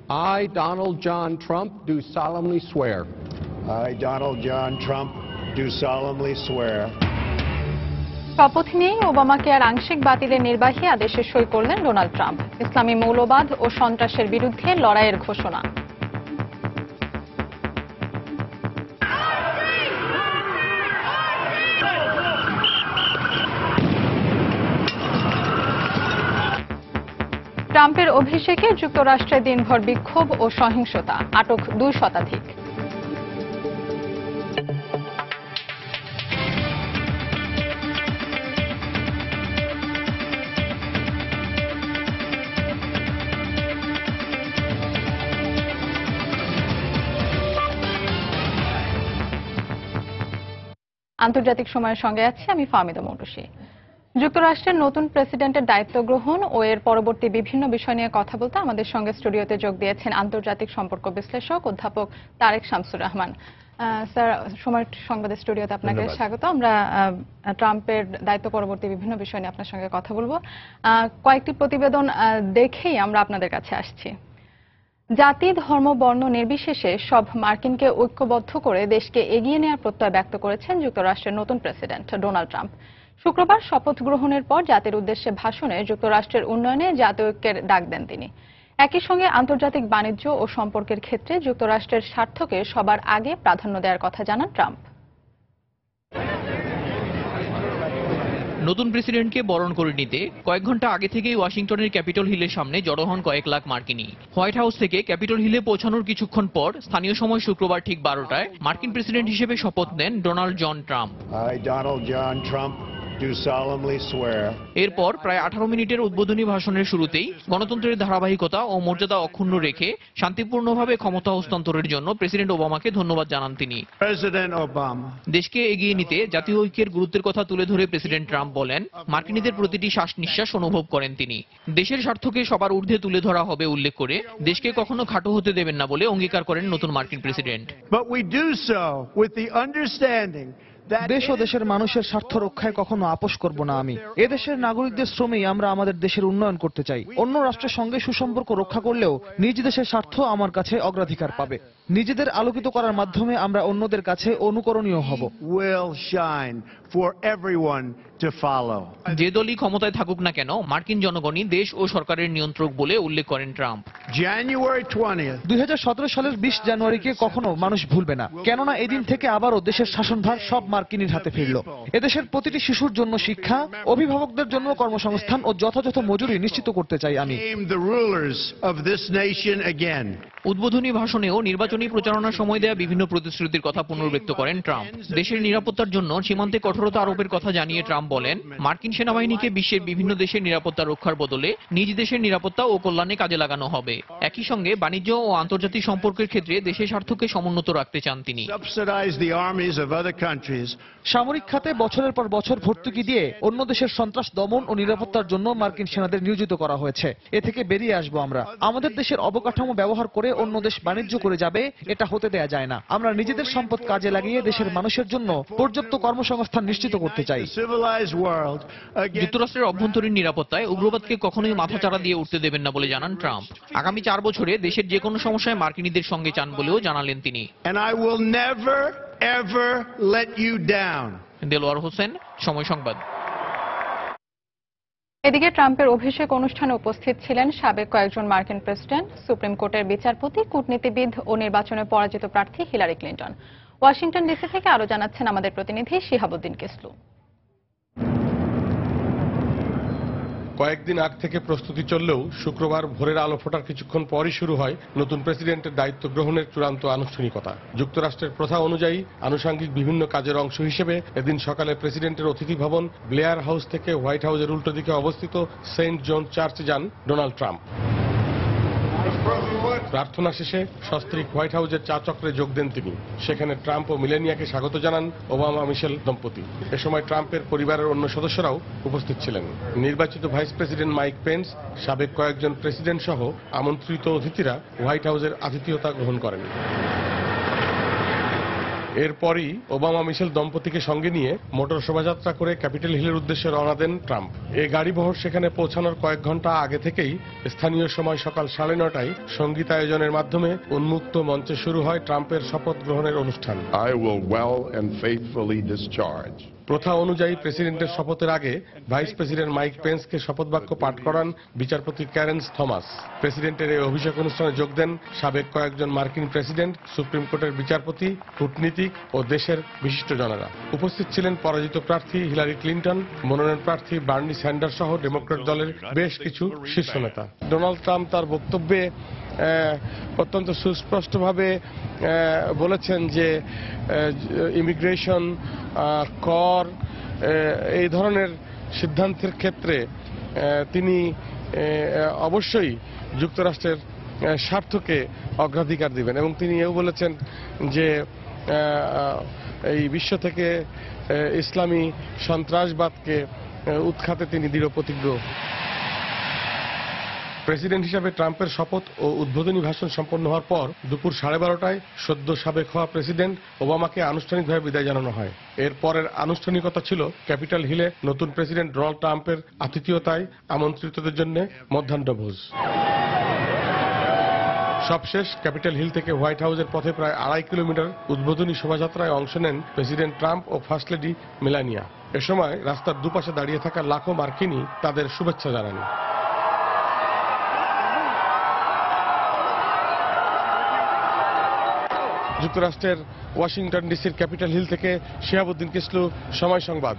I, Donald John Trump, do solemnly swear. I, Donald John Trump, do solemnly swear. শপথ নিয়েই Obama care আংশিক বাতিলের নির্বাহী আদেশে সই করলেন ডোনাল্ড ট্রাম্প। ইসলামী মৌলবাদ ও সন্ত্রাসের বিরুদ্ধে লড়াইয়ের ঘোষণা। ট্রাম্পের অভিষেকে যুক্তরাষ্ট্রে দিনভর বিক্ষোভ ও সহিংসতা, আটক 2 শতাধিক। আন্তর্জাতিক সময়ের সঙ্গে আছি আমি ফাহমিদা মৌটুসী। যুক্তরাষ্ট্রের নতুন প্রেসিডেন্টের দায়িত্ব গ্রহণ ও এর পরবর্তী বিভিন্ন বিষয় নিয়ে কথা বলতে আমাদের সঙ্গে স্টুডিওতে যোগ দিয়েছেন আন্তর্জাতিক সম্পর্ক বিশ্লেষক অধ্যাপক তারেক শামসুর রহমান। স্যার, সময় সংবাদের স্টুডিওতে আপনাকে স্বাগত। আমরা ট্রাম্পের দায়িত্ব পরবর্তী বিভিন্ন বিষয় নিয়ে আপনার সঙ্গে কথা বলবো। কয়েকটি প্রতিবেদন দেখেই আমরা আপনাদের কাছে আসছি। জাতি, ধর্ম, বর্ণ নির্বিশেষে সব মার্কিনকে ঐক্যবদ্ধ করে দেশকে এগিয়ে নেওয়ার প্রত্যয় ব্যক্ত করেছেন যুক্তরাষ্ট্রের নতুন প্রেসিডেন্ট ডোনাল্ড ট্রাম্প। শুক্রবার শপথ গ্রহণের পর জাতির উদ্দেশ্যে ভাষণে যুক্তরাষ্ট্রের উন্নয়নে জাতীয় ঐক্যের ডাক দেন তিনি। একই সঙ্গে আন্তর্জাতিক বাণিজ্য ও সম্পর্কের ক্ষেত্রে যুক্তরাষ্ট্রের স্বার্থকে সবার আগে প্রাধান্য দেওয়ার কথা জানান ট্রাম্প। নতুন প্রেসিডেন্টকে বরণ করে নিতে কয়েক ঘন্টা আগে থেকেই ওয়াশিংটনের ক্যাপিটল হিলের সামনে জড়ো হন কয়েক লাখ মার্কিনী। হোয়াইট হাউস থেকে ক্যাপিটল হিলে পৌঁছানোর কিছুক্ষণ পর স্থানীয় সময় শুক্রবার ঠিক 12টায় মার্কিন প্রেসিডেন্ট হিসেবে শপথ নেন ডোনাল্ড জন ট্রাম্প। এরপর প্রায় 18 মিনিটের উদ্বোধনী ভাষণের শুরুতেই গণতন্ত্রের ধারাবাহিকতা ও মর্যাদা অক্ষুণ্ণ রেখে শান্তিপূর্ণভাবে ক্ষমতা হস্তান্তরের জন্য প্রেসিডেন্ট ওবামাকে ধন্যবাদ জানান তিনি। দেশকে এগিয়ে নিতে জাতীয় ঐক্যের গুরুত্বের কথা তুলে ধরে প্রেসিডেন্ট ট্রাম্প বলেন, মার্কিনীদের প্রতিটি শ্বাস নিঃশ্বাস অনুভব করেন তিনি। দেশের স্বার্থকে সবার ঊর্ধ্বে তুলে ধরা হবে উল্লেখ করে দেশকে কখনো খাটো হতে দেবেন না বলে অঙ্গীকার করেন নতুন মার্কিন প্রেসিডেন্ট। দেশ ও দেশের মানুষের স্বার্থ রক্ষায় কখনো আপোষ করব না আমি। এদেশের নাগরিকদের শ্রমেই আমরা আমাদের দেশের উন্নয়ন করতে চাই। অন্য রাষ্ট্রের সঙ্গে সুসম্পর্ক রক্ষা করলেও নিজ দেশের স্বার্থ আমার কাছে অগ্রাধিকার পাবে। নিজেদের আলোকিত করার মাধ্যমে আমরা অন্যদের কাছে অনুকরণীয় হব। যে দলই ক্ষমতায় থাকুক না কেন মার্কিন জনগণই দেশ ও সরকারের নিয়ন্ত্রক বলে উল্লেখ করেন ট্রাম্প। 2017 সালের 20 জানুয়ারিকে কখনো মানুষ ভুলবে না, কেননা এদিন থেকে আবারও দেশের শাসনভার সব মার্কিনীর হাতে ফিরল। এদেশের প্রতিটি শিশুর জন্য শিক্ষা, অভিভাবকদের জন্য কর্মসংস্থান ও যথাযথ মজুরি নিশ্চিত করতে চাই আমি। উদ্বোধনী ভাষণেও নির্বাচনী প্রচারণার সময় দেয়া বিভিন্ন প্রতিশ্রুতির কথা পুনর্ব্যক্ত করেন ট্রাম্প। দেশের নিরাপত্তার জন্য সীমান্তে কঠোরতা আরোপের কথা জানিয়ে ট্রাম্প বলেন, মার্কিন সেনাবাহিনীকে বিশ্বের বিভিন্ন দেশের নিরাপত্তা রক্ষার বদলে নিজ দেশের নিরাপত্তা ও কল্যাণে কাজে লাগানো হবে। একই সঙ্গে বাণিজ্য ও আন্তর্জাতিক সম্পর্কের ক্ষেত্রে দেশের স্বার্থকে সমুন্নত রাখতে চান তিনি। সামরিক খাতে বছরের পর বছর ভর্তুকি দিয়ে অন্য দেশের সন্ত্রাস দমন ও নিরাপত্তার জন্য মার্কিন সেনাদের নিয়োজিত করা হয়েছে। এ থেকে বেরিয়ে আসবো আমরা। আমাদের দেশের অবকাঠামো ব্যবহার করে অন্য দেশ বাণিজ্য করে যাবে, এটা হতে দেয়া যায় না। আমরা নিজেদের সম্পদ কাজে লাগিয়ে দেশের মানুষের জন্য পর্যাপ্ত কর্মসংস্থান নিশ্চিত করতে চাই। যুক্তরাষ্ট্রের অভ্যন্তরীণ নিরাপত্তায় উগ্রবাদকে কখনোই মাথাচাড়া দিয়ে উঠতে দেবেন না বলে জানান ট্রাম্প। আগামী 4 বছরে দেশের যে কোনো সমস্যায় মার্কিনীদের সঙ্গে চান বলেও জানালেন তিনি। দেলোয়ার হোসেন, সময় সংবাদ। এদিকে ট্রাম্পের অভিষেক অনুষ্ঠানে উপস্থিত ছিলেন সাবেক কয়েকজন মার্কিন প্রেসিডেন্ট, সুপ্রিম কোর্টের বিচারপতি, কূটনীতিবিদ ও নির্বাচনে পরাজিত প্রার্থী হিলারি ক্লিন্টন। ওয়াশিংটন ডিসি থেকে আরো জানাচ্ছেন আমাদের প্রতিনিধি শিহাবুদ্দিন কিসলু। কয়েকদিন আগ থেকে প্রস্তুতি চললেও শুক্রবার ভোরের আলো ফোটার কিছুক্ষণ পরই শুরু হয় নতুন প্রেসিডেন্টের দায়িত্ব গ্রহণের চূড়ান্ত আনুষ্ঠানিকতা। যুক্তরাষ্ট্রের প্রথা অনুযায়ী আনুষঙ্গিক বিভিন্ন কাজের অংশ হিসেবে এদিন সকালে প্রেসিডেন্টের অতিথি ভবন ব্লেয়ার হাউস থেকে হোয়াইট হাউসের উল্টো দিকে অবস্থিত সেন্ট জন চার্চে যান ডোনাল্ড ট্রাম্প। প্রার্থনা শেষে সস্ত্রীক হোয়াইট হাউসের চা চক্রে যোগ দেন তিনি। সেখানে ট্রাম্প ও মিলেনিয়াকে স্বাগত জানান ওবামা মিশেল দম্পতি। এ সময় ট্রাম্পের পরিবারের অন্য সদস্যরাও উপস্থিত ছিলেন। নির্বাচিত ভাইস প্রেসিডেন্ট মাইক পেন্স, সাবেক কয়েকজন প্রেসিডেন্ট সহ আমন্ত্রিত অতিথিরা হোয়াইট হাউসের আতিথেয়তা গ্রহণ করেন। এরপরই ওবামা মিশেল দম্পতিকে সঙ্গে নিয়ে মোটর শোভাযাত্রা করে ক্যাপিটাল হিলের উদ্দেশ্যে রওনা দেন ট্রাম্প। এই গাড়িবহর সেখানে পৌঁছানোর কয়েক ঘন্টা আগে থেকেই স্থানীয় সময় সকাল 9:30টায় সঙ্গীতায়োজনের মাধ্যমে উন্মুক্ত মঞ্চে শুরু হয় ট্রাম্পের শপথ গ্রহণের অনুষ্ঠান। I will well and faithfully discharge. প্রথা অনুযায়ী প্রেসিডেন্টের শপথের আগে ভাইস প্রেসিডেন্ট মাইক পেন্সকে শপথ বাক্য পাঠ করান বিচারপতি ক্যারেন্স থমাস। প্রেসিডেন্টের এই অভিষেক অনুষ্ঠানে যোগ দেন সাবেক কয়েকজন মার্কিন প্রেসিডেন্ট, সুপ্রিম কোর্টের বিচারপতি, কূটনীতিক ও দেশের বিশিষ্টজনেরা। উপস্থিত ছিলেন পরাজিত প্রার্থী হিলারি ক্লিন্টন, মনোনয়ন প্রার্থী বার্নি স্যান্ডার্স সহ ডেমোক্র্যাট দলের বেশ কিছু শীর্ষ নেতা। ডোনাল্ড ট্রাম্প তার বক্তব্যে অত্যন্ত সুস্পষ্টভাবে বলেছেন যে ইমিগ্রেশন, কর, এই ধরনের সিদ্ধান্তের ক্ষেত্রে তিনি অবশ্যই যুক্তরাষ্ট্রের স্বার্থকে অগ্রাধিকার দিবেন এবং তিনি এও বলেছেন যে এই বিশ্ব থেকে ইসলামী সন্ত্রাসবাদকে উৎখাতে তিনি দৃঢ় প্রতিজ্ঞ। প্রেসিডেন্ট হিসাবে ট্রাম্পের শপথ ও উদ্বোধনী ভাষণ সম্পন্ন হওয়ার পর দুপুর 12:30টায় সদ্য সাবেক হওয়া প্রেসিডেন্ট ওবামাকে আনুষ্ঠানিকভাবে বিদায় জানানো হয়। এর পরের আনুষ্ঠানিকতা ছিল ক্যাপিটাল হিলে নতুন প্রেসিডেন্ট ডোনাল্ড ট্রাম্পের আতিথেয়তায় আমন্ত্রিতদের জন্য মধ্যাহ্নভোজ। সবশেষ ক্যাপিটাল হিল থেকে হোয়াইট হাউসের পথে প্রায় 2.5 কিলোমিটার উদ্বোধনী শোভাযাত্রায় অংশ নেন প্রেসিডেন্ট ট্রাম্প ও ফার্স্ট লেডি মেলানিয়া। এ সময় রাস্তার দুপাশে দাঁড়িয়ে থাকা লাখো মার্কিনী তাদের শুভেচ্ছা জানান। যুক্তরাষ্ট্রের ওয়াশিংটন ডিসির ক্যাপিটাল হিল থেকে শিহাবুদ্দিন কিসলু, সময় সংবাদ।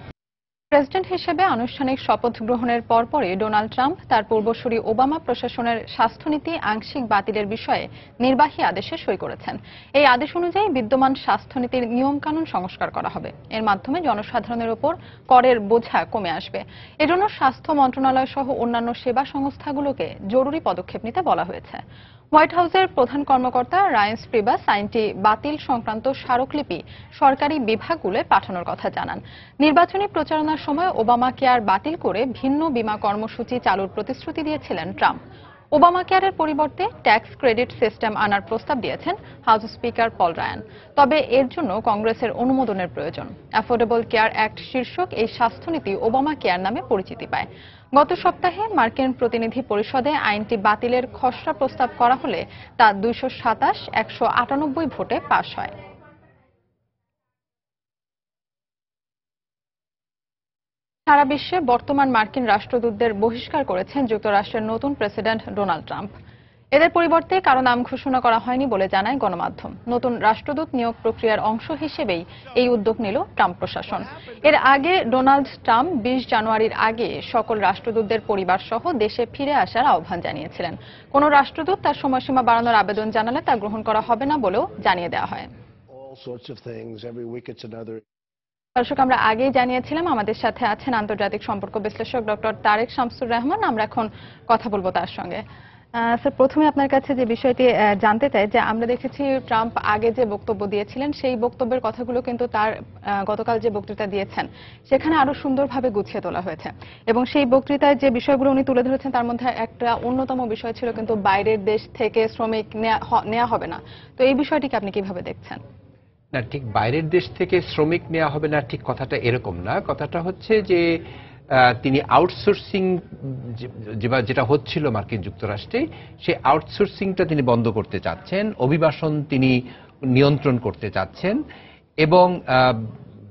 প্রেসিডেন্ট হিসেবে আনুষ্ঠানিক শপথ গ্রহণের পরপরই ডোনাল্ড ট্রাম্প তার পূর্বসূরি ওবামা প্রশাসনের স্বাস্থ্যনীতি আংশিক বাতিলের বিষয়ে নির্বাহী আদেশে সই করেছেন। এই আদেশ অনুযায়ী বিদ্যমান স্বাস্থ্যনীতির নিয়মকানুন সংস্কার করা হবে। এর মাধ্যমে জনসাধারণের উপর করের বোঝা কমে আসবে। এজন্য স্বাস্থ্য মন্ত্রণালয় সহ অন্যান্য সেবা সংস্থাগুলোকে জরুরি পদক্ষেপ নিতে বলা হয়েছে। হোয়াইট হাউসের প্রধান কর্মকর্তা রায়ান প্রিবাস আইনটি বাতিল সংক্রান্ত স্মারকলিপি সরকারি বিভাগগুলোয় পাঠানোর কথা জানান। নির্বাচনী প্রচারণার সময় ওবামা কেয়ার বাতিল করে ভিন্ন বীমা কর্মসূচি চালুর প্রতিশ্রুতি দিয়েছিলেন ট্রাম্প। ওবামা কেয়ারের পরিবর্তে ট্যাক্স ক্রেডিট সিস্টেম আনার প্রস্তাব দিয়েছেন হাউস স্পিকার পল রায়ান। তবে এর জন্য কংগ্রেসের অনুমোদনের প্রয়োজন। অ্যাফোর্ডেবল কেয়ার অ্যাক্ট শীর্ষক এই স্বাস্থ্যনীতি ওবামা কেয়ার নামে পরিচিতি পায়। গত সপ্তাহে মার্কিন প্রতিনিধি পরিষদে আইনটি বাতিলের খসড়া প্রস্তাব করা হলে তা 227-198 ভোটে পাশ হয়। সারা বিশ্বে বর্তমান মার্কিন রাষ্ট্রদূতদের বহিষ্কার করেছেন যুক্তরাষ্ট্রের নতুন প্রেসিডেন্ট ডোনাল্ড ট্রাম্প। এদের পরিবর্তে কারো নাম ঘোষণা করা হয়নি বলে জানায় গণমাধ্যম। নতুন রাষ্ট্রদূত নিয়োগ প্রক্রিয়ার অংশ হিসেবেই এই উদ্যোগ নিল ট্রাম্প প্রশাসন। এর আগে ডোনাল্ড ট্রাম্প 20 জানুয়ারির আগে সকল রাষ্ট্রদূতদের পরিবার সহ দেশে ফিরে আসার আহ্বান জানিয়েছিলেন। কোন রাষ্ট্রদূত তার সময়সীমা বাড়ানোর আবেদন জানালে তা গ্রহণ করা হবে না বলেও জানিয়ে দেওয়া হয়। দর্শক, আমরা আগেই জানিয়েছিলাম আমাদের সাথে আছেন আন্তর্জাতিক সম্পর্ক বিশ্লেষক ডক্টর তারেক শামসুর রহমান। আমরা এখন কথা বলবো তার সঙ্গে। স্যার, প্রথমে আপনার কাছে যে বিষয়টি জানতে চাই যে আমরা দেখেছি ট্রাম্প আগে যে বক্তব্য দিয়েছিলেন সেই বক্তব্যের কথাগুলো কিন্তু তার গতকাল যে বক্তৃতা দিয়েছেন সেখানে আরো সুন্দরভাবে গুছিয়ে তোলা হয়েছে এবং সেই বক্তৃতায় যে বিষয়গুলো উনি তুলে ধরেছেন তার মধ্যে একটা অন্যতম বিষয় ছিল কিন্তু বাইরের দেশ থেকে শ্রমিক নেওয়া হবে না। তো এই বিষয়টিকে আপনি কিভাবে দেখছেন? না, ঠিক বাইরের দেশ থেকে শ্রমিক নেওয়া হবে না ঠিক কথাটা এরকম না। কথাটা হচ্ছে যে তিনি আউটসোর্সিং যেটা হচ্ছিল মার্কিন যুক্তরাষ্ট্রে সেই আউটসোর্সিংটা তিনি বন্ধ করতে চাচ্ছেন, অভিবাসন তিনি নিয়ন্ত্রণ করতে চাচ্ছেন এবং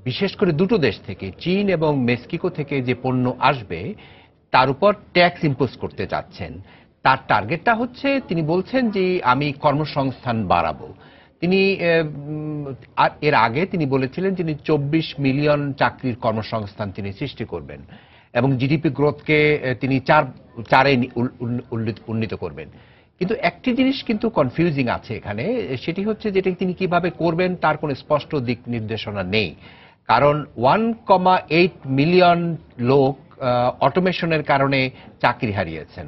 বিশেষ করে দুটো দেশ থেকে চীন এবং মেক্সিকো থেকে যে পণ্য আসবে তার উপর ট্যাক্স ইম্পোজ করতে চাচ্ছেন। তার টার্গেটটা হচ্ছে তিনি বলছেন যে আমি কর্মসংস্থান বাড়াবো। তিনি এর আগে তিনি বলেছিলেন তিনি 24 মিলিয়ন চাকরির কর্মসংস্থান তিনি সৃষ্টি করবেন এবং জিডিপি গ্রোথকে তিনি 4-এ উন্নীত করবেন। কিন্তু একটি জিনিস কিন্তু কনফিউজিং আছে এখানে, সেটি হচ্ছে যেটা তিনি কিভাবে করবেন তার কোনো স্পষ্ট দিক নির্দেশনা নেই। কারণ 1.8 মিলিয়ন লোক অটোমেশনের কারণে চাকরি হারিয়েছেন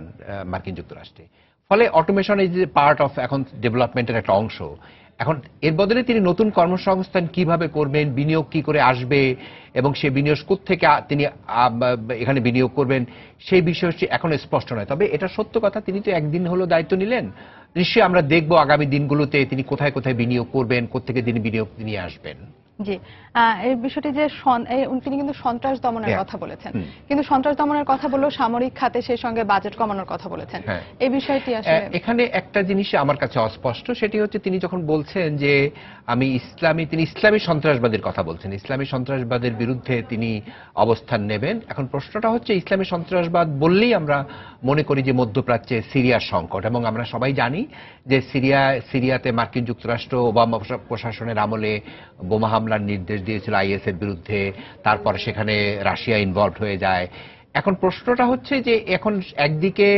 মার্কিন যুক্তরাষ্ট্রে। ফলে অটোমেশন ইজ পার্ট অফ এখন ডেভেলপমেন্টের একটা অংশ। এখন এর বদলে তিনি নতুন কর্মসংস্থান কিভাবে করবেন, বিনিয়োগ কি করে আসবে এবং সেই বিনিয়োগ কোত্থেকে তিনি এখানে বিনিয়োগ করবেন সেই বিষয়টি এখনো স্পষ্ট নয়। তবে এটা সত্য কথা, তিনি তো একদিন হলো দায়িত্ব নিলেন, নিশ্চয়ই আমরা দেখব আগামী দিনগুলোতে তিনি কোথায় কোথায় বিনিয়োগ করবেন, কোত্থেকে তিনি বিনিয়োগ নিয়ে আসবেন। জি, এই বিষয়টি যে তিনি কিন্তু সন্ত্রাস দমনের কথা বলেছেন, কিন্তু সন্ত্রাস দমনের কথা বললেও সামরিক খাতে সেই সঙ্গে বাজেট কমানোর কথা বলেছেন। এই বিষয়টি আসলে এখানে একটা জিনিস আমার কাছে অস্পষ্ট, সেটি হচ্ছে তিনি যখন বলছেন যে তিনি ইসলামী সন্ত্রাসবাদের কথা বলছেন, ইসলামী সন্ত্রাসবাদের বিরুদ্ধে তিনি অবস্থান নেবেন। এখন প্রশ্নটা হচ্ছে ইসলামী সন্ত্রাসবাদ বললেই আমরা মনে করি যে মধ্যপ্রাচ্যে সিরিয়ার সংকট, এবং আমরা সবাই জানি যে সিরিয়াতে মার্কিন যুক্তরাষ্ট্র ওবামা প্রশাসনের আমলে বোমা হামলার নির্দেশ দিয়েছিল আইএস এর বিরুদ্ধে, তারপর সেখানে রাশিয়া ইনভলভ হয়ে যায়। এখন প্রশ্নটা হচ্ছে যে এখন একদিকে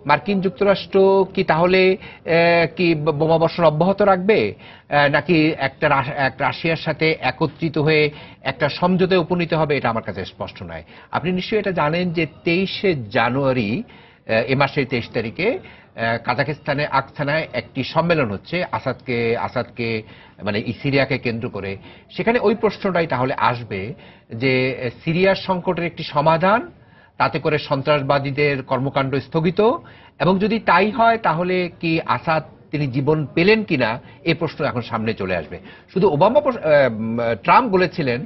মার্কিন যুক্তরাষ্ট্র কি তাহলে কি বোমাবর্ষণ অব্যাহত রাখবে, নাকি একটা রাশিয়ার সাথে একত্রিত হয়ে একটা সমঝোতায় উপনীত হবে, এটা আমার কাছে স্পষ্ট নয়। আপনি নিশ্চয়ই এটা জানেন যে 23শে জানুয়ারি এ মাসের 23 তারিখে কাজাকিস্তানে আকসানায় একটি সম্মেলন হচ্ছে আসাদকে মানে সিরিয়াকে কেন্দ্র করে। সেখানে ওই প্রশ্নটাই তাহলে আসবে যে সিরিয়ার সংকটের একটি সমাধান, তাতে করে সন্ত্রাসবাদীদের কর্মকাণ্ড স্থগিত, এবং যদি তাই হয় তাহলে কি আসাদ তিনি জীবন পেলেন কিনা এই প্রশ্ন এখন সামনে চলে আসবে। শুধু ট্রাম্প বলেছিলেন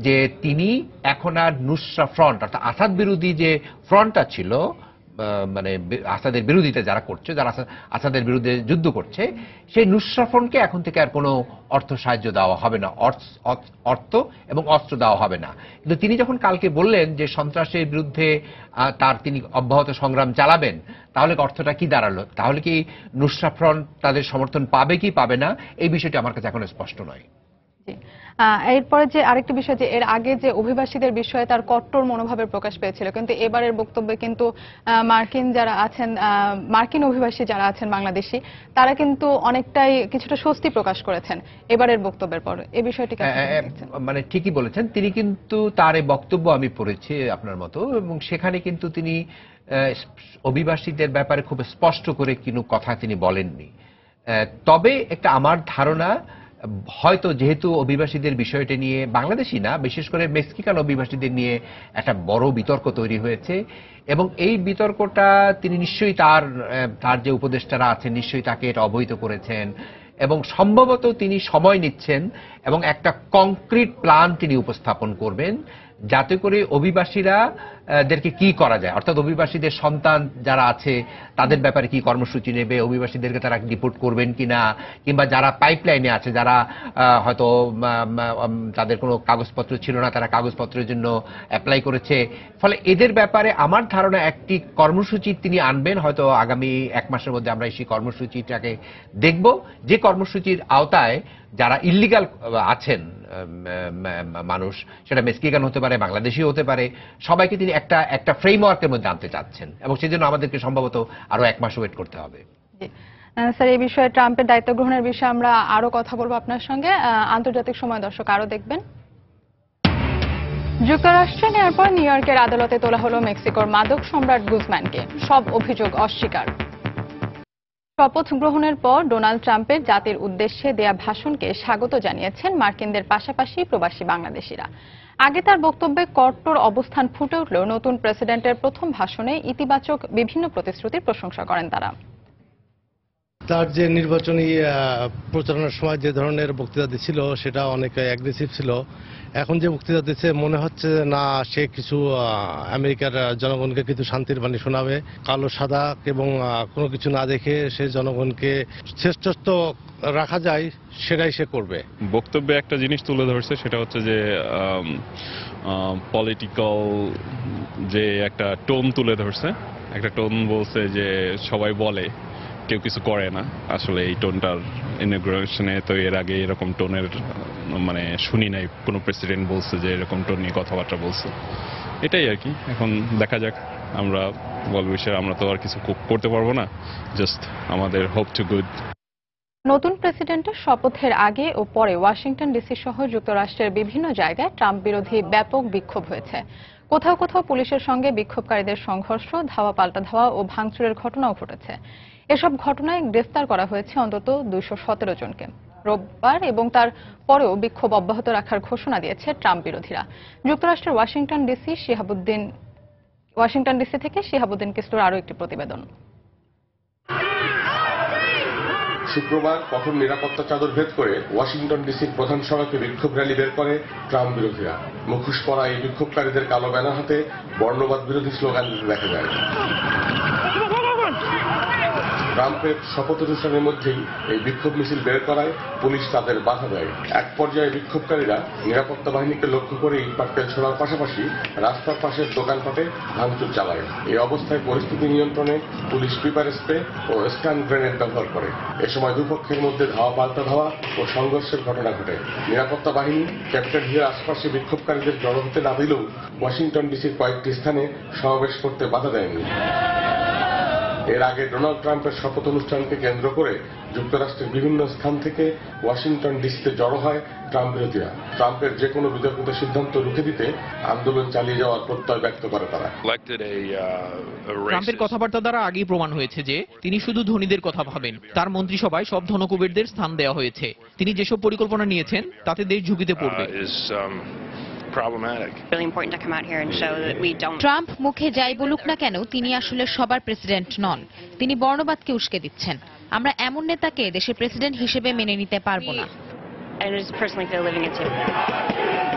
যে তিনি এখন আর নুসরা ফ্রন্ট অর্থাৎ আসাদ বিরোধী যে ফ্রন্টটা ছিল, মানে আসাদের বিরোধিতা যারা করছে, যারা আসাদের বিরুদ্ধে যুদ্ধ করছে, সেই নুসরা ফ্রন্টকে এখন থেকে আর কোনো অর্থ সাহায্য দেওয়া হবে না, অর্থ এবং অস্ত্র দেওয়া হবে না। কিন্তু তিনি যখন কালকে বললেন যে সন্ত্রাসের বিরুদ্ধে তিনি অব্যাহত সংগ্রাম চালাবেন, তাহলে অর্থটা কি দাঁড়ালো? তাহলে কি নুসরা ফ্রন্ট তাদের সমর্থন পাবে কি পাবে না, এই বিষয়টি আমার কাছে এখন স্পষ্ট নয়। এরপরে যে আরেকটি বিষয়, যে এর আগে যে অভিবাসীদের বিষয়ে তার কট্টর মনোভাবের প্রকাশ পেয়েছিল, কিন্তু এবারের বক্তব্যে কিন্তু মার্কিন অভিবাসী যারা আছেন বাংলাদেশি, তারা কিন্তু অনেকটাই কিছুটা স্বস্তি প্রকাশ করেছেন এবারের বক্তব্যের পর। এই বিষয়টি মানে ঠিকই বলেছেন তিনি, কিন্তু তার এই বক্তব্য আমি পড়েছি আপনার মতো, এবং সেখানে কিন্তু তিনি অভিবাসীদের ব্যাপারে খুব স্পষ্ট করে কোনো কথা তিনি বলেননি। তবে একটা আমার ধারণা, হয়তো যেহেতু অভিবাসীদের বিষয়টা নিয়ে বাংলাদেশি না, বিশেষ করে মেক্সিকান অভিবাসীদের নিয়ে একটা বড় বিতর্ক তৈরি হয়েছে, এবং এই বিতর্কটা তিনি নিশ্চয়ই তার যে উপদেষ্টারা আছেন নিশ্চয়ই তাকে এটা অবহিত করেছেন, এবং সম্ভবত তিনি সময় নিচ্ছেন এবং একটা কংক্রিট প্ল্যান তিনি উপস্থাপন করবেন, যাতে করে অভিবাসীরা দেরকে কি করা যায়, অর্থাৎ অভিবাসীদের সন্তান যারা আছে তাদের ব্যাপারে কি কর্মসূচি নেবে, অভিবাসীদেরকে তারা ডিপোর্ট করবেন কিনা, কিংবা যারা পাইপলাইনে আছে, যারা হয়তো তাদের কোনো কাগজপত্র ছিল না, তারা কাগজপত্রের জন্য অ্যাপ্লাই করেছে, ফলে এদের ব্যাপারে আমার ধারণা একটি কর্মসূচি তিনি আনবেন। হয়তো আগামী 1 মাসের মধ্যে আমরা সেই কর্মসূচিটাকে দেখব, যে কর্মসূচির আওতায় যারা ইল্লিগাল আছেন মানুষ, সেটা মেক্সিকান হতে পারে, বাংলাদেশি হতে পারে, সবাইকে তিনি একটা ফ্রেমওয়ার্কের মধ্যে আনতে চাচ্ছেন, এবং সেজন্য আমাদেরকে সম্ভবত আরো 1 মাস ওয়েট করতে হবে। স্যার, এই বিষয়ে ট্রাম্পের দায়িত্ব গ্রহণের বিষয়ে আমরা আরো কথা বলবো আপনার সঙ্গে। আন্তর্জাতিক সময় দর্শক আরো দেখবেন। যুক্তরাষ্ট্রে নেওয়ার পর নিউ ইয়র্কের আদালতে তোলা হলো মেক্সিকোর মাদক সম্রাট গুজম্যানকে, সব অভিযোগ অস্বীকার। শপথ গ্রহণের পর ডোনাল্ড ট্রাম্পের জাতির উদ্দেশ্যে দেয়া ভাষণকে স্বাগত জানিয়েছেন মার্কিনদের পাশাপাশি প্রবাসী বাংলাদেশিরা। আগে তার বক্তব্যে কট্টর অবস্থান ফুটে উঠলেও নতুন প্রেসিডেন্টের প্রথম ভাষণে ইতিবাচক বিভিন্ন প্রতিশ্রুতির প্রশংসা করেন তারা। তার যে নির্বাচনী প্রচারণার সময় যে ধরনের বক্তৃতা দিচ্ছিল সেটা অনেক অ্যাগ্রেসিভ ছিল। এখন যে বক্তৃতা দিচ্ছে মনে হচ্ছে না সে কিছু আমেরিকার জনগণকে কিছু শান্তির বাণী শোনাবে। কালো সাদা এবং কোনো কিছু না দেখে সে জনগণকে শ্রেষ্ঠত্ব রাখা যায় সেটাই সে করবে। বক্তব্যে একটা জিনিস তুলে ধরছে, সেটা হচ্ছে যে পলিটিক্যাল যে একটা টোন তুলে ধরছে। একটা টোন বলছে যে সবাই বলে কেউ কিছু করে না, আসলে এই টোনটার ইনগ্রেশনে তো এর আগে এরকম টোনের মানে শুনি নাই কোনো প্রেসিডেন্ট বলছে যে এরকম টোন নিয়ে কথাবার্তা বলছে। এটাই আর কি, এখন দেখা যাক। আমরা বিষয়ে আমরা তো আর কিছু করতে পারবো না, জাস্ট আমাদের হোপ টু গুড। নতুন প্রেসিডেন্টের শপথের আগে ও পরে ওয়াশিংটন ডিসি সহ যুক্তরাষ্ট্রের বিভিন্ন জায়গায় ট্রাম্প বিরোধী ব্যাপক বিক্ষোভ হয়েছে। কোথাও কোথাও পুলিশের সঙ্গে বিক্ষোভকারীদের সংঘর্ষ, ধাওয়া পাল্টা ধাওয়া ও ভাঙচুরের ঘটনাও ঘটেছে। এসব ঘটনায় গ্রেফতার করা হয়েছে অন্তত 217 জনকে। রোববার এবং তার পরেও বিক্ষোভ অব্যাহত রাখার ঘোষণা দিয়েছে ট্রাম্প বিরোধীরা। যুক্তরাষ্ট্রের ওয়াশিংটন ডিসি থেকে শিহাবুদ্দিন কিসলুর আরও একটি প্রতিবেদন। শুক্রবার কঠোর নিরাপত্তা চাদর ভেদ করে ওয়াশিংটন ডিসির প্রধান সড়কে বিক্ষোভ র্যালি বের করে ট্রাম্প বিরোধীরা। মুখোশ পরা এই বিক্ষোভকারীদের কালো ব্যানার হাতে বর্ণবাদ বিরোধী স্লোগান দেখা যায়। ট্রাম্পের শপথ অনুষ্ঠানের মধ্যেই এই বিক্ষোভ মিছিল বের করায় পুলিশ তাদের বাধা দেয়। এক পর্যায়ে বিক্ষোভকারীরা নিরাপত্তা বাহিনীকে লক্ষ্য করে ইট পাটকেল ছোড়ার পাশাপাশি রাস্তার পাশের দোকানপাটে ভাঙচুর চালায়। এই অবস্থায় পরিস্থিতি নিয়ন্ত্রণে পুলিশ পেপার স্প্রে ও স্টান গ্রেনেড ব্যবহার করে। এ সময় দুপক্ষের মধ্যে ধাওয়া পাল্টা ধাওয়া ও সংঘর্ষের ঘটনা ঘটে। নিরাপত্তা বাহিনী ক্যাপিটল হিলের আশপাশে বিক্ষোভকারীদের জড়ো হতে না দিলেও ওয়াশিংটন ডিসির কয়েকটি স্থানে সমাবেশ করতে বাধা দেয়নি। এর আগে ডোনাল্ড ট্রাম্পের শপথ অনুষ্ঠানকে কেন্দ্র করে যুক্তরাষ্ট্রের বিভিন্ন স্থান থেকে ওয়াশিংটন ডিসিতে জড়ো হয় ট্রাম্প বিরোধীরা। ট্রাম্পের যে কোনো বিতর্কিত সিদ্ধান্ত রুখে দিতে আন্দোলন চালিয়ে যাওয়ার প্রত্যয় ব্যক্ত করে তারা। ট্রাম্পের কথাবার্তা দ্বারা আগেই প্রমাণ হয়েছে যে তিনি শুধু ধনীদের কথা ভাবেন। তার মন্ত্রিসভায় সব ধনকুবেরদের স্থান দেওয়া হয়েছে। তিনি যেসব পরিকল্পনা নিয়েছেন তাতে দেশ ঝুঁকিতে পড়বে। ট্রাম্প মুখে যাই বলুক না কেন, তিনি আসলে সবার প্রেসিডেন্ট নন। তিনি বর্ণবাদকে উস্কে দিচ্ছেন। আমরা এমন নেতাকে দেশের প্রেসিডেন্ট হিসেবে মেনে নিতে পারবো না।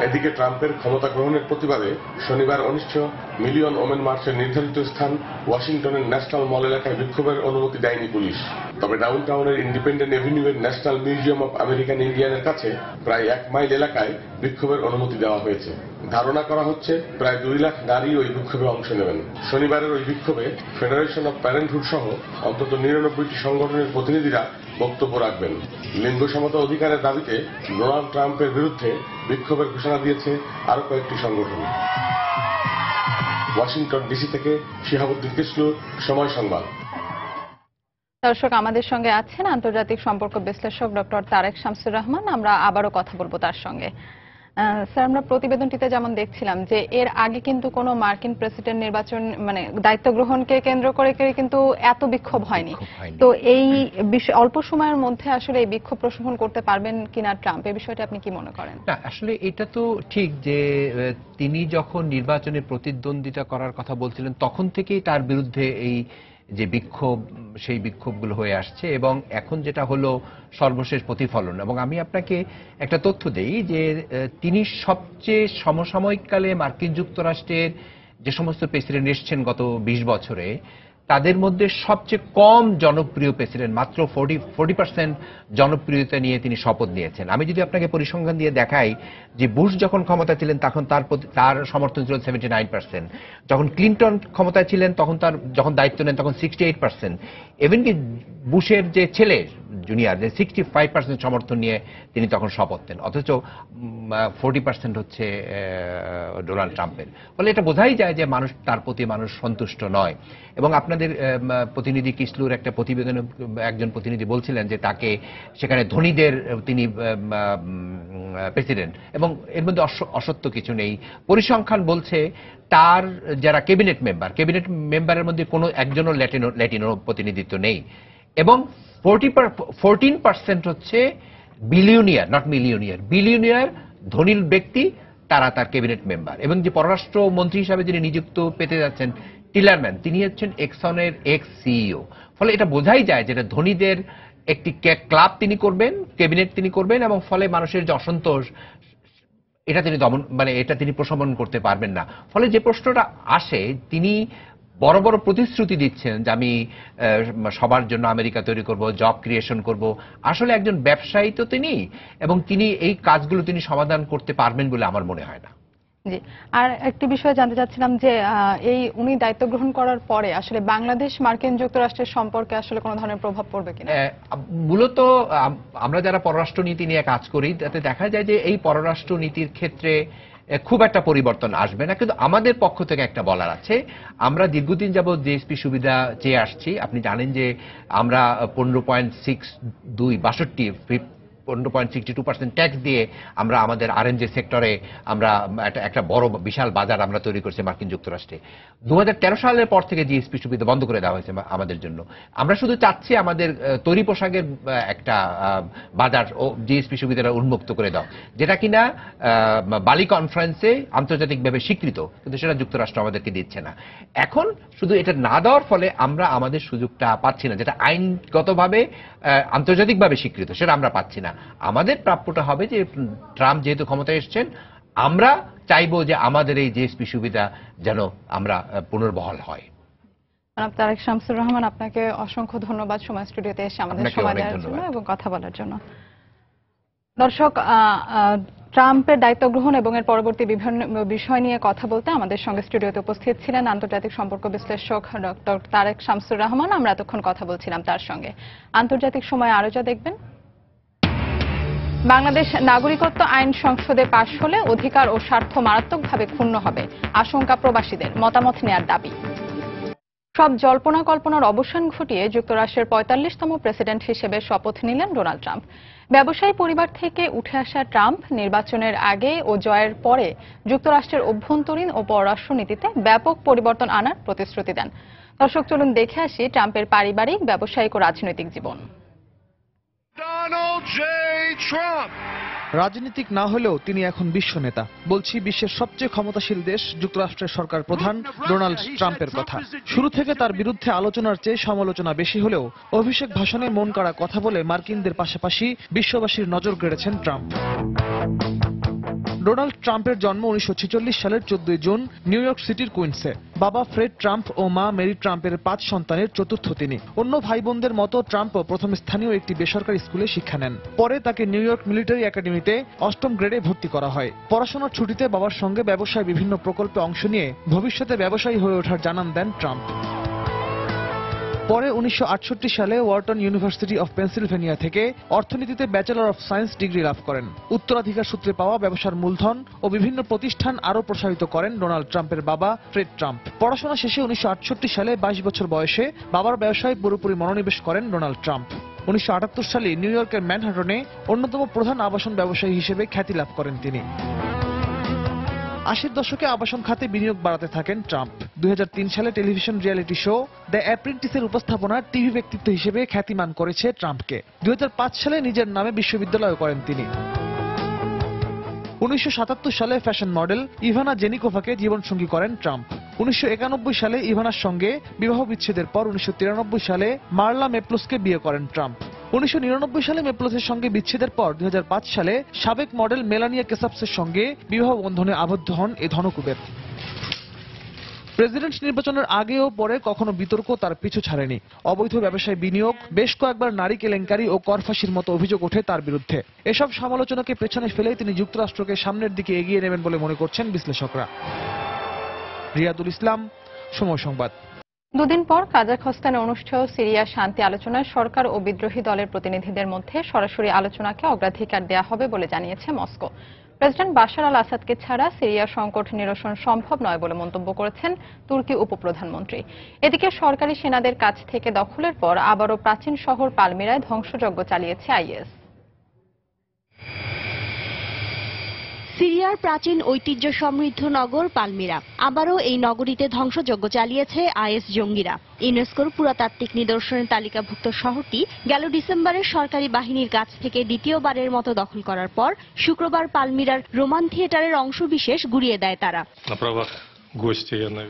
এদিকে ট্রাম্পের ক্ষমতা গ্রহণের প্রতিবাদে শনিবার অনুষ্ঠিত মিলিয়ন ওমেন মার্চের নির্ধারিত স্থান ওয়াশিংটনের ন্যাশনাল মল এলাকায় বিক্ষোভের অনুমতি দেয়নি পুলিশ। তবে ডাউনটাউনের ইন্ডিপেন্ডেন্ট এভিনিউয়ের ন্যাশনাল মিউজিয়াম অব আমেরিকান ইন্ডিয়ানের কাছে প্রায় 1 মাইল এলাকায় বিক্ষোভের অনুমতি দেওয়া হয়েছে। ধারণা করা হচ্ছে প্রায় 2 লাখ নারী ওই বিক্ষোভে অংশ নেবেন। শনিবারের ওই বিক্ষোভে ফেডারেশন অব প্যারেন্টহুড সহ অন্তত 99টি সংগঠনের প্রতিনিধিরা বক্তব্য রাখবেন। লিঙ্গ সমতা অধিকারের দাবিতে ডোনাল্ড ট্রাম্পের বিরুদ্ধে বিক্ষোভের ঘোষণা দিয়েছে আরো কয়েকটি সংগঠন। ওয়াশিংটন ডিসি থেকে শিহাবুদ্দিন কিসলু, সময় সংবাদ। দর্শক, আমাদের সঙ্গে আছেন আন্তর্জাতিক সম্পর্ক বিশ্লেষক ডক্টর তারেক শামসুর রহমান। আমরা আবারও কথা বলবো তার সঙ্গে। স্যার, আমরা প্রতিবেদনটিতে যেমন দেখছিলাম যে এর আগে কিন্তু কোনো মার্কিন প্রেসিডেন্ট নির্বাচন দায়িত্ব গ্রহণকে কেন্দ্র করে কিন্তু এত বিক্ষোভ হয়নি। তো এই অল্প সময়ের মধ্যে আসলে এই বিক্ষোভ প্রশমন করতে পারবেন কিনা ট্রাম্প, এই বিষয়টা আপনি কি মনে করেন? না, আসলে এটা তো ঠিক যে তিনি যখন নির্বাচনে প্রতিদ্বন্দ্বিতা করার কথা বলছিলেন তখন থেকেই তার বিরুদ্ধে এই যে বিক্ষোভ, সেই বিক্ষোভগুলো হয়ে আসছে এবং এখন যেটা হলো সর্বশেষ প্রতিফলন। এবং আমি আপনাকে একটা তথ্য দেই যে তিনি সবচেয়ে সমসাময়িককালে মার্কিন যুক্তরাষ্ট্রের যে সমস্ত প্রেসিডেন্ট এসছেন গত 20 বছরে তাদের মধ্যে সবচেয়ে কম জনপ্রিয় প্রেসিডেন্ট, মাত্র 40% জনপ্রিয়তা নিয়ে তিনি শপথ নিয়েছেন। আমি যদি আপনাকে পরিসংখ্যান দিয়ে দেখাই যে বুশ যখন ক্ষমতা ছিলেন তখন তার সমর্থন ছিল 79%, যখন ক্লিন্টন ক্ষমতায় ছিলেন তখন যখন দায়িত্ব নেন তখন 68%, এমনকি বুশের যে ছেলে জুনিয়র, যে 65% সমর্থন নিয়ে তিনি তখন শপথ নেন, অথচ 40% হচ্ছে ডোনাল্ড ট্রাম্পের। ফলে এটা বোঝাই যায় যে তার প্রতি মানুষ সন্তুষ্ট নয়। এবং আপনাদের প্রতিনিধি কিসলুর একটা প্রতিবেদনে একজন প্রতিনিধি বলছিলেন যে তাকে সেখানে ধনীদের তিনি প্রেসিডেন্ট, এবং এর মধ্যে অসত্য কিছু নেই। পরিসংখ্যান বলছে তার যারা ক্যাবিনেট মেম্বারের মধ্যে কোনো একজনও ল্যাটিনো প্রতিনিধিত্ব নেই, এবং 14% হচ্ছে বিলিয়নিয়ার, নট মিলিয়নিয়ার, বিলিয়নিয়ার ধনী ব্যক্তি, তারা তার ক্যাবিনেট মেম্বার। এবং যে পররাষ্ট্র মন্ত্রী হিসাবে যিনি নিযুক্ত পেতে যাচ্ছেন টিলারম্যান, তিনি হচ্ছেন এক্সনের এক্স সিইও। ফলে এটা বোঝাই যায় যে ধনীদের একটি ক্লাব তিনি করবেন, ক্যাবিনেট তিনি করবেন, এবং ফলে মানুষের যে অসন্তোষ এটা তিনি এটা তিনি প্রশমন করতে পারবেন না। ফলে যে প্রশ্নটা আসে, তিনি বড় বড় প্রতিশ্রুতি দিচ্ছেন যে আমি সবার জন্য আমেরিকা তৈরি করব, জব ক্রিয়েশন করব। আসলে একজন ব্যবসায়ী তো তিনি, এবং তিনি এই কাজগুলো তিনি সমাধান করতে পারবেন বলে আমার মনে হয় না। জি, আর একটি বিষয় জানতে চাচ্ছিলাম যে উনি দায়িত্ব গ্রহণ করার পরে আসলে বাংলাদেশ মার্কিন যুক্তরাষ্ট্রের সম্পর্কে আসলে কোনো ধরনের প্রভাব পড়বে কিনা? মূলত আমরা যারা পররাষ্ট্র নীতি নিয়ে কাজ করি তাতে দেখা যায় যে এই পররাষ্ট্র নীতির ক্ষেত্রে খুব একটা পরিবর্তন আসবে না, কিন্তু আমাদের পক্ষ থেকে একটা বলার আছে। আমরা দীর্ঘদিন যাবৎ জিএসপি সুবিধা চেয়ে আসছি। আপনি জানেন যে আমরা 15.62 1.62% ট্যাক্স দিয়ে আমরা আমাদের আরএনজি সেক্টরে আমরা একটা বড় বিশাল বাজার আমরা তৈরি করছি মার্কিন যুক্তরাষ্ট্রে। 2013 সালের পর থেকে জিএসপি সুবিধা বন্ধ করে দেওয়া হয়েছে আমাদের জন্য। আমরা শুধু চাচ্ছি আমাদের তৈরি পোশাকের একটা বাজার ও জিএসপি সুবিধাটা উন্মুক্ত করে দাও, যেটা কিনা বালি কনফারেন্সে আন্তর্জাতিকভাবে স্বীকৃত, কিন্তু সেটা যুক্তরাষ্ট্র আমাদেরকে দিচ্ছে না। এখন শুধু এটা না দেওয়ার ফলে আমরা আমাদের সুযোগটা পাচ্ছি না, যেটা আইনগতভাবে আন্তর্জাতিকভাবে স্বীকৃত, সেটা আমরা পাচ্ছি না। আমাদের প্রাপ্যটা হবে যে ট্রাম্প যেহেতু ক্ষমতায় এসছেন, আমরা চাইবো যে আমাদের এই জিএসপি সুবিধা যেন আমরা পুনর্বহাল হয়। তারেক শামসুর রহমান, আপনাকে অসংখ্য ধন্যবাদ সময় স্টুডিওতে এসে আমাদের সময় দেওয়ার জন্য এবং কথা বলার জন্য। দর্শক, ট্রাম্পের দায়িত্ব গ্রহণ এবং এর পরবর্তী বিভিন্ন বিষয় নিয়ে কথা বলতে আমাদের সঙ্গে স্টুডিওতে উপস্থিত ছিলেন আন্তর্জাতিক সম্পর্ক বিশ্লেষক ডক্টর তারেক শামসুর রহমান। আমরা এতক্ষণ কথা বলছিলাম তার সঙ্গে। আন্তর্জাতিক সময় আরো যা দেখবেন। বাংলাদেশ নাগরিকত্ব আইন সংসদে পাশ হলে অধিকার ও স্বার্থ মারাত্মকভাবে ক্ষুণ্ণ হবে, আশঙ্কা প্রবাসীদের, মতামত নেয়ার দাবি। সব জল্পনা কল্পনার অবসান ঘটিয়ে যুক্তরাষ্ট্রের 45তম প্রেসিডেন্ট হিসেবে শপথ নিলেন ডোনাল্ড ট্রাম্প। ব্যবসায়ী পরিবার থেকে উঠে আসা ট্রাম্প নির্বাচনের আগে ও জয়ের পরে যুক্তরাষ্ট্রের অভ্যন্তরীণ ও পররাষ্ট্র নীতিতে ব্যাপক পরিবর্তন আনার প্রতিশ্রুতি দেন। দর্শক, চলুন দেখে আসি ট্রাম্পের পারিবারিক, ব্যবসায়িক ও রাজনৈতিক জীবন। রাজনীতিক না হলেও তিনি এখন বিশ্ব নেতা। বলছি বিশ্বের সবচেয়ে ক্ষমতাশীল দেশ যুক্তরাষ্ট্রের সরকার প্রধান ডোনাল্ড ট্রাম্পের কথা। শুরু থেকে তার বিরুদ্ধে আলোচনার চেয়ে সমালোচনা বেশি হলেও অভিষেক ভাষণে মন কাড়া কথা বলে মার্কিনদের পাশাপাশি বিশ্ববাসীর নজর কেড়েছেন ট্রাম্প। ডোনাল্ড ট্রাম্পের জন্ম 1946 সালের 14 জুন নিউ ইয়র্ক সিটির কুইন্সে। বাবা ফ্রেড ট্রাম্প ও মা মেরি ট্রাম্পের 5 সন্তানের চতুর্থ তিনি। অন্য ভাই বোনদের মতো ট্রাম্পও প্রথম স্থানীয় একটি বেসরকারি স্কুলে শিক্ষা নেন। পরে তাকে নিউ ইয়র্ক মিলিটারি একাডেমিতে 8ম গ্রেডে ভর্তি করা হয়। পড়াশোনার ছুটিতে বাবার সঙ্গে ব্যবসায় বিভিন্ন প্রকল্পে অংশ নিয়ে ভবিষ্যতে ব্যবসায়ী হয়ে ওঠার জানান দেন ট্রাম্প। পরে 1968 সালে ওয়ার্টন ইউনিভার্সিটি অফ পেনসিলভেনিয়া থেকে অর্থনীতিতে ব্যাচেলর অফ সায়েন্স ডিগ্রি লাভ করেন। উত্তরাধিকার সূত্রে পাওয়া ব্যবসার মূলধন ও বিভিন্ন প্রতিষ্ঠান আরও প্রসারিত করেন ডোনাল্ড ট্রাম্পের বাবা ফ্রেড ট্রাম্প। পড়াশোনা শেষে 1968 সালে 22 বছর বয়সে বাবার ব্যবসায় পুরোপুরি মনোনিবেশ করেন ডোনাল্ড ট্রাম্প। 1978 সালে নিউ ইয়র্কের ম্যানহাটনে অন্যতম প্রধান আবাসন ব্যবসায়ী হিসেবে খ্যাতি লাভ করেন তিনি। 80 দশকে আবাসন খাতে বিনিয়োগ বাড়াতে থাকেন ট্রাম্প। 2003 সালে টেলিভিশন রিয়েলিটি শো দ্য অ্যাপ্রেন্টিসের উপস্থাপনা টিভি ব্যক্তিত্ব হিসেবে খ্যাতিমান করেছে ট্রাম্পকে। 2005 সালে নিজের নামে বিশ্ববিদ্যালয় করেন তিনি। 1977 সালে ফ্যাশন মডেল ইভানা জেনিকোভাকে জীবনসঙ্গী করেন ট্রাম্প। 1991 সালে ইভানার সঙ্গে বিবাহ বিচ্ছেদের পর 1993 সালে মার্লা মেপ্লোসকে বিয়ে করেন ট্রাম্প। 1999 সালে মেপ্লোসের সঙ্গে বিচ্ছেদের পর 2005 সালে সাবেক মডেল মেলানিয়া কেসাপসের সঙ্গে বিবাহ বন্ধনে আবদ্ধ হন এই ধনকুবের। প্রেসিডেন্ট নির্বাচনের আগে ও পরে কখনো বিতর্ক তার পিছু ছাড়েনি। অবৈধ ব্যবসায় বিনিয়োগ, বেশ কয়েকবার নারী কেলেঙ্কারি ও কর ফাঁসির মতো অভিযোগ ওঠে তার বিরুদ্ধে। এসব সমালোচনাকে পেছনে ফেলে তিনি যুক্তরাষ্ট্রকে সামনের দিকে এগিয়ে নেবেন বলে মনে করছেন বিশ্লেষকরা। রিয়াদুল ইসলাম, সময় সংবাদ। দুদিন পর কাজাখস্তানে অনুষ্ঠেয় সিরিয়া শান্তি আলোচনায় সরকার ও বিদ্রোহী দলের প্রতিনিধিদের মধ্যে সরাসরি আলোচনাকে অগ্রাধিকার দেওয়া হবে বলে জানিয়েছে মস্কো। প্রেসিডেন্ট বাশার আল আসাদকে ছাড়া সিরিয়া সংকট নিরসন সম্ভব নয় বলে মন্তব্য করেছেন তুর্কি উপপ্রধানমন্ত্রী। এদিকে সরকারি সেনাদের কাছ থেকে দখলের পর আবারও প্রাচীন শহর পালমিরায় ধ্বংসযজ্ঞ চালিয়েছে আইএস। সিরিয়ার প্রাচীন ঐতিহ্য সমৃদ্ধ নগর পালমিরা, আবারও এই নগরীতে ধ্বংসযজ্ঞ চালিয়েছে আইএস জঙ্গিরা। ইউনেস্কোর পুরাতাত্ত্বিক নিদর্শনের তালিকাভুক্ত শহরটি গেল ডিসেম্বরে সরকারি বাহিনীর কাছ থেকে দ্বিতীয়বারের মতো দখল করার পর শুক্রবার পালমিরার রোমান থিয়েটারের অংশবিশেষ গুড়িয়ে দেয় তারা।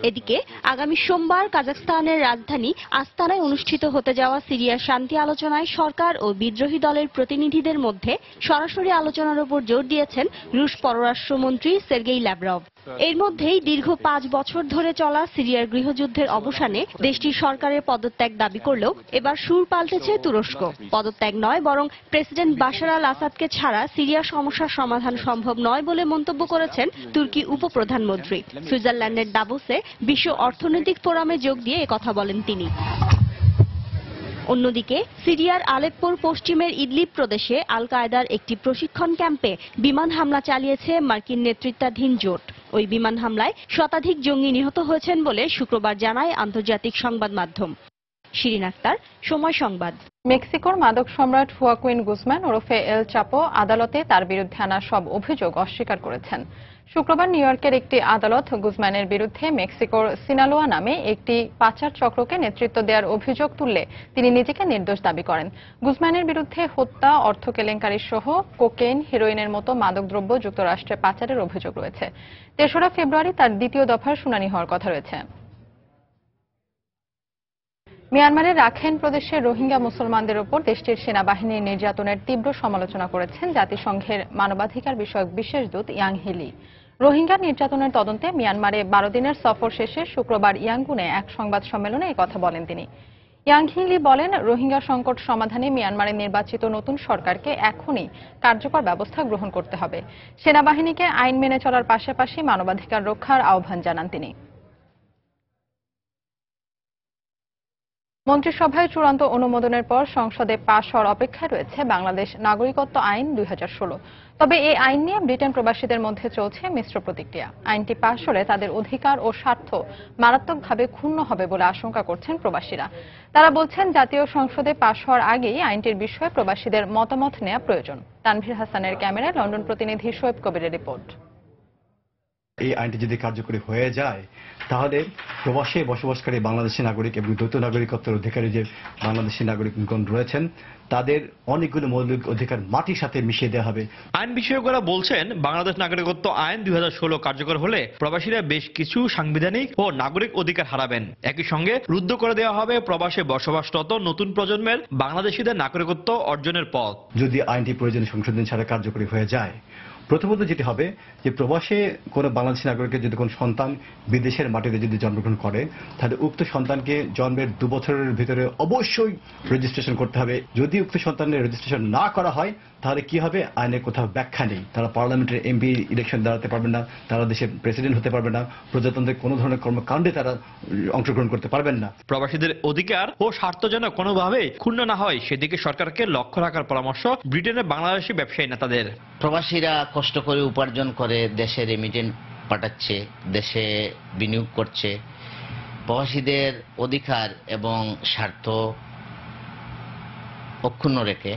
এদিকে আগামী সোমবার কাজাখস্তানের রাজধানী আস্তানায় অনুষ্ঠিত হতে যাওয়া সিরিয়ার শান্তি আলোচনায় সরকার ও বিদ্রোহী দলের প্রতিনিধিদের মধ্যে সরাসরি আলোচনার উপর জোর দিয়েছেন রুশ পররাষ্ট্রমন্ত্রী সের্গেই ল্যাভরভ। এর মধ্যেই দীর্ঘ 5 বছর ধরে চলা সিরিয়ার গৃহযুদ্ধের অবসানে দেশটির সরকারের পদত্যাগ দাবি করলেও এবার সুর পাল্টেছে তুরস্ক। পদত্যাগ নয়, বরং প্রেসিডেন্ট বাশার আল আসাদকে ছাড়া সিরিয়ার সমস্যার সমাধান সম্ভব নয় বলে মন্তব্য করেছেন তুর্কি উপপ্রধানমন্ত্রী। সুইজারল্যান্ডের দাভোসে বিশ্ব অর্থনৈতিক ফোরামে যোগ দিয়ে একথা বলেন তিনি। অন্যদিকে সিরিয়ার আলেপ্পোর পশ্চিমের ইদলিব প্রদেশে আল কায়েদার একটি প্রশিক্ষণ ক্যাম্পে বিমান হামলা চালিয়েছে মার্কিন নেতৃত্বাধীন জোট। ওই বিমান হামলায় শতাধিক জঙ্গি নিহত হয়েছেন বলে শুক্রবার জানায় আন্তর্জাতিক সংবাদ মাধ্যম। শিরিন আক্তার, সময় সংবাদ। মেক্সিকোর মাদক সম্রাট হুয়াকুইন গুজম্যান ওরফে এল চাপো আদালতে তার বিরুদ্ধে আনা সব অভিযোগ অস্বীকার করেছেন। শুক্রবার নিউ ইয়র্কের একটি আদালত গুজম্যানের বিরুদ্ধে মেক্সিকোর সিনালোয়া নামে একটি পাচার চক্রকে নেতৃত্ব দেওয়ার অভিযোগ তুললে তিনি নিজেকে নির্দোষ দাবি করেন। গুজম্যানের বিরুদ্ধে হত্যা, অর্থ কেলেঙ্কারি সহ কোকেইন, হেরোইনের মতো মাদকদ্রব্য যুক্তরাষ্ট্রে পাচারের অভিযোগ রয়েছে। ৩রা ফেব্রুয়ারি তার দ্বিতীয় দফার শুনানি হওয়ার কথা রয়েছে। মিয়ানমারের রাখাইন প্রদেশের রোহিঙ্গা মুসলমানদের উপর দেশটির সেনাবাহিনীর নির্যাতনের তীব্র সমালোচনা করেছেন জাতিসংঘের মানবাধিকার বিষয়ক বিশেষ দূত ইয়াং হিলি। রোহিঙ্গা নির্যাতনের তদন্তে মিয়ানমারে 12 দিনের সফর শেষে শুক্রবার ইয়াঙ্গুনে এক সংবাদ সম্মেলনে এই কথা বলেন তিনি। ইয়াং হিলি বলেন, রোহিঙ্গা সংকট সমাধানে মিয়ানমারের নির্বাচিত নতুন সরকারকে এখনই কার্যকর ব্যবস্থা গ্রহণ করতে হবে। সেনাবাহিনীকে আইন মেনে চলার পাশাপাশি মানবাধিকার রক্ষার আহ্বান জানান তিনি। মন্ত্রিসভায় চূড়ান্ত অনুমোদনের পর সংসদে পাশ হওয়ার অপেক্ষায় রয়েছে বাংলাদেশ নাগরিকত্ব আইন 2016। তবে এই আইন নিয়ে ব্রিটেন প্রবাসীদের মধ্যে চলছে মিশ্র প্রতিক্রিয়া। আইনটি পাশ হলে তাদের অধিকার ও স্বার্থ মারাত্মকভাবে ক্ষুণ্ণ হবে বলে আশঙ্কা করছেন প্রবাসীরা। তারা বলছেন, জাতীয় সংসদে পাশ হওয়ার আগেই আইনটির বিষয়ে প্রবাসীদের মতামত নেওয়া প্রয়োজন। তানভীর হাসানের ক্যামেরায় লন্ডন প্রতিনিধি শোয়েব কবিরের রিপোর্ট। এই আইনটি যদি কার্যকরী হয়ে যায় তাহলে প্রবাসে বসবাসকারী বাংলাদেশি নাগরিক এবং দ্বৈত নাগরিকত্বের অধিকারী যে বাংলাদেশি নাগরিকগণ রয়েছেন তাদের অনেকগুলো মৌলিক অধিকার মাটির সাথে মিশিয়ে দেওয়া হবে। আইন বিশেষজ্ঞরা বলছেন, বাংলাদেশ নাগরিকত্ব আইন 2016 কার্যকর হলে প্রবাসীরা বেশ কিছু সাংবিধানিক ও নাগরিক অধিকার হারাবেন। একই সঙ্গে রুদ্ধ করে দেওয়া হবে প্রবাসে বসবাসরত নতুন প্রজন্মের বাংলাদেশিদের নাগরিকত্ব অর্জনের পথ। যদি আইনটি প্রয়োজনীয় সংশোধন ছাড়া কার্যকরী হয়ে যায়, প্রথমত যেটি হবে যে প্রবাসে কোনো বাংলাদেশি নাগরিকের যদি কোনো সন্তান বিদেশের মাটিতে যদি জন্মগ্রহণ করে তাহলে উক্ত সন্তানকে জন্মের 2 বছরের ভিতরে অবশ্যই রেজিস্ট্রেশন করতে হবে। যদি উক্ত সন্তানের রেজিস্ট্রেশন না করা হয় তাহলে কি হবে, আইনের কোথাও ব্যাখ্যা নেই। তারা পার্লামেন্টের এমপি ইলেকশন দাঁড়াতে পারবেন না, তারা দেশের প্রেসিডেন্ট হতে পারবে না, প্রজাতন্ত্রের কোনো ধরনের কর্মকাণ্ডে তারা অংশগ্রহণ করতে পারবেন না। প্রবাসীদের অধিকার ও স্বার্থ যেন কোনোভাবেই ক্ষুণ্ণ না হয় সেদিকে সরকারকে লক্ষ্য রাখার পরামর্শ ব্রিটেনের বাংলাদেশি ব্যবসায়ী নেতাদের। প্রবাসীরা কষ্ট করে উপার্জন করে দেশে রেমিটেন্স পাঠাচ্ছে, দেশে বিনিয়োগ করছে। প্রবাসীদের অধিকার এবং স্বার্থ অক্ষুণ্ণ রেখে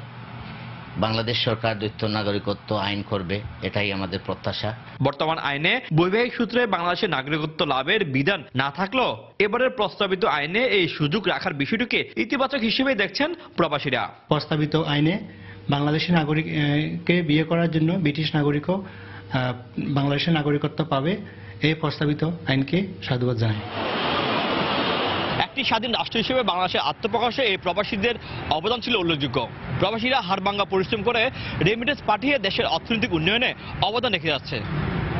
বাংলাদেশ সরকার দ্বৈত নাগরিকত্ব আইন করবে, এটাই আমাদের প্রত্যাশা। বর্তমান আইনে বৈবাহিক সূত্রে বাংলাদেশের নাগরিকত্ব লাভের বিধান না থাকলেও এবারের প্রস্তাবিত আইনে এই সুযোগ রাখার বিষয়টিকে ইতিবাচক হিসেবে দেখছেন প্রবাসীরা। প্রস্তাবিত আইনে বাংলাদেশি নাগরিককে বিয়ে করার জন্য ব্রিটিশ নাগরিকও বাংলাদেশের নাগরিকত্ব পাবে, এই প্রস্তাবিত আইনকে সাধুবাদ জানাই। একটি স্বাধীন রাষ্ট্র হিসেবে বাংলাদেশের আত্মপ্রকাশে এই প্রবাসীদের অবদান ছিল উল্লেখযোগ্য। প্রবাসীরা হাড়ভাঙ্গা পরিশ্রম করে রেমিটেন্স পাঠিয়ে দেশের অর্থনৈতিক উন্নয়নে অবদান রেখে যাচ্ছে।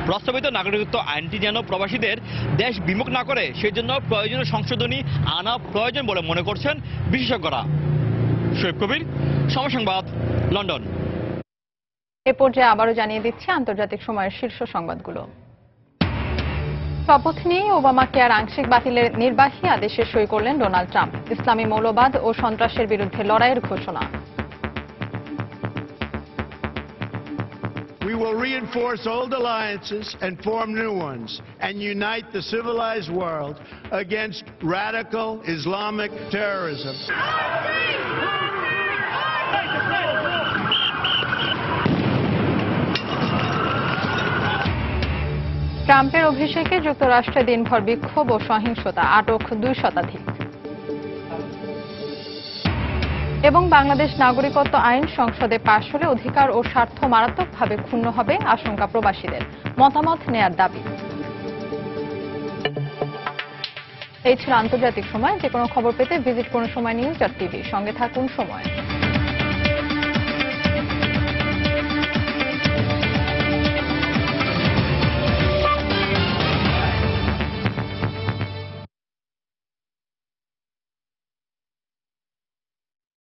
প্রস্তাবিত নাগরিকত্ব আইনটি যেন প্রবাসীদের দেশ বিমুখ না করে সেই জন্য প্রয়োজনীয় সংশোধনী আনা প্রয়োজন বলে মনে করছেন বিশেষজ্ঞরা। শোয়েব কবির, সময় সংবাদ, লন্ডন। এ পর্যায়ে আবারও জানিয়ে দিচ্ছি আন্তর্জাতিক সময়ের শীর্ষ সংবাদগুলো। শপথ নিয়ে ওবামা কেয়ার আংশিক বাতিলের নির্বাহী আদেশে সই করলেন ডোনাল্ড ট্রাম্প। ইসলামী মৌলবাদ ও সন্ত্রাসের বিরুদ্ধে লড়াইয়ের ঘোষণা। We will reinforce old alliances and form new ones and unite the civilized world against radical Islamic terrorism. ট্রাম্পের অভিষেকে যুক্তরাষ্ট্রে দিনভর বিক্ষোভ ও সহিংসতা, আটক 2 শতাধিক। এবং বাংলাদেশ নাগরিকত্ব আইন সংসদে পাশ হলে অধিকার ও স্বার্থ মারাত্মকভাবে ক্ষুণ্ণ হবে, আশঙ্কা প্রবাসীদের, মতামত নেয়ার দাবি। এই ছিল আন্তর্জাতিক সময়। যে কোনো খবর পেতে ভিজিট করুন সময় নিউজ.tv। সঙ্গে থাকুন সময়।